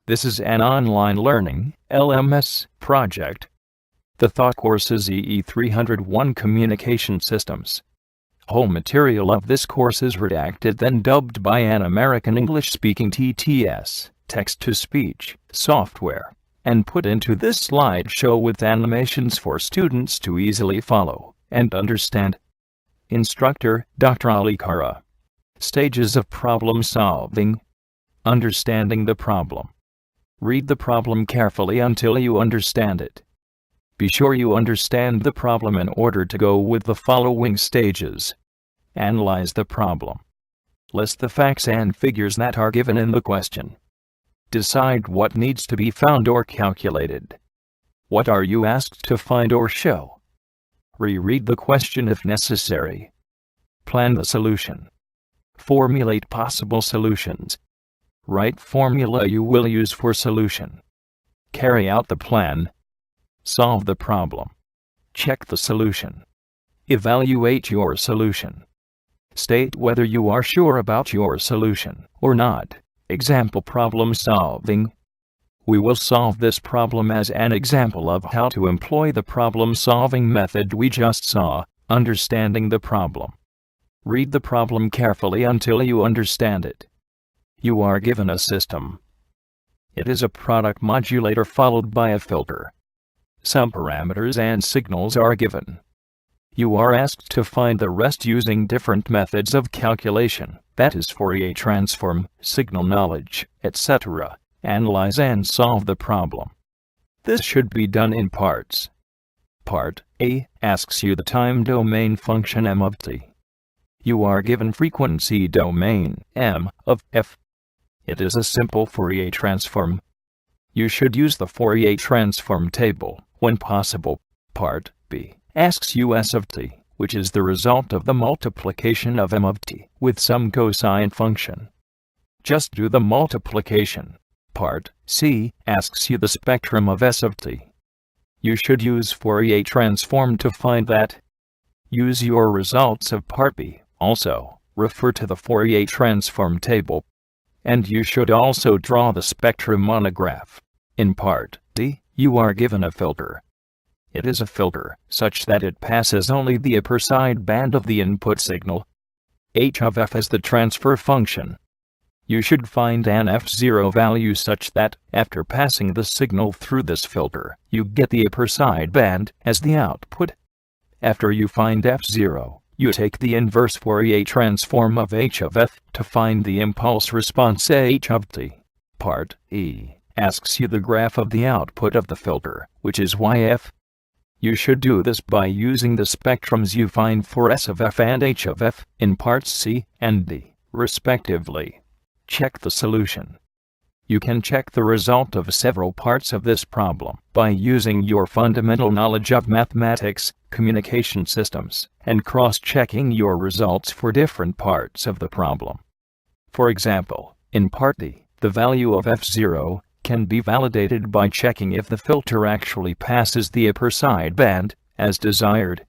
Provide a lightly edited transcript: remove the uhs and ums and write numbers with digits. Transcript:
This is an online learning (LMS) project. The thought course is EE 301 Communication Systems. Whole material of this course is redacted then dubbed by an American English-speaking TTS, text-to-speech, software, and put into this slideshow with animations for students to easily follow and understand. Instructor, Dr. Ali Kara. Stages of problem solving. Understanding the problem. Read the problem carefully until you understand it. Be sure you understand the problem in order to go with the following stages. Analyze the problem. List the facts and figures that are given in the question. Decide what needs to be found or calculated. What are you asked to find or show? Reread the question if necessary. Plan the solution. Formulate possible solutions. Write formula you will use for solution. Carry out the plan. Solve the problem. Check the solution. Evaluate your solution. State whether you are sure about your solution or not. Example problem solving. We will solve this problem as an example of how to employ the problem-solving method we just saw, understanding the problem. Read the problem carefully until you understand it. You are given a system. It is a product modulator followed by a filter. Some parameters and signals are given. You are asked to find the rest using different methods of calculation, that is Fourier transform, signal knowledge, etc. Analyze and solve the problem. This should be done in parts. Part A asks you the time domain function m of t. You are given frequency domain m of f. It is a simple Fourier transform. You should use the Fourier transform table when possible. Part B asks you s of t, which is the result of the multiplication of m of t with some cosine function. Just do the multiplication. Part C asks you the spectrum of s of t. You should use Fourier transform to find that. Use your results of Part B. Also, refer to the Fourier transform table. And you should also draw the spectrum on a graph. In Part D, you are given a filter. It is a filter such that it passes only the upper side band of the input signal. H of f is the transfer function. You should find an f0 value such that, after passing the signal through this filter, you get the upper side band as the output. After you find f0, you take the inverse Fourier transform of h of f to find the impulse response h of t. Part E asks you the graph of the output of the filter, which is yf. You should do this by using the spectrums you find for s of f and h of f in parts C and D, respectively. Check the solution. You can check the result of several parts of this problem by using your fundamental knowledge of mathematics, communication systems, and cross-checking your results for different parts of the problem. For example, in Part D, the value of f0 can be validated by checking if the filter actually passes the upper side band, as desired.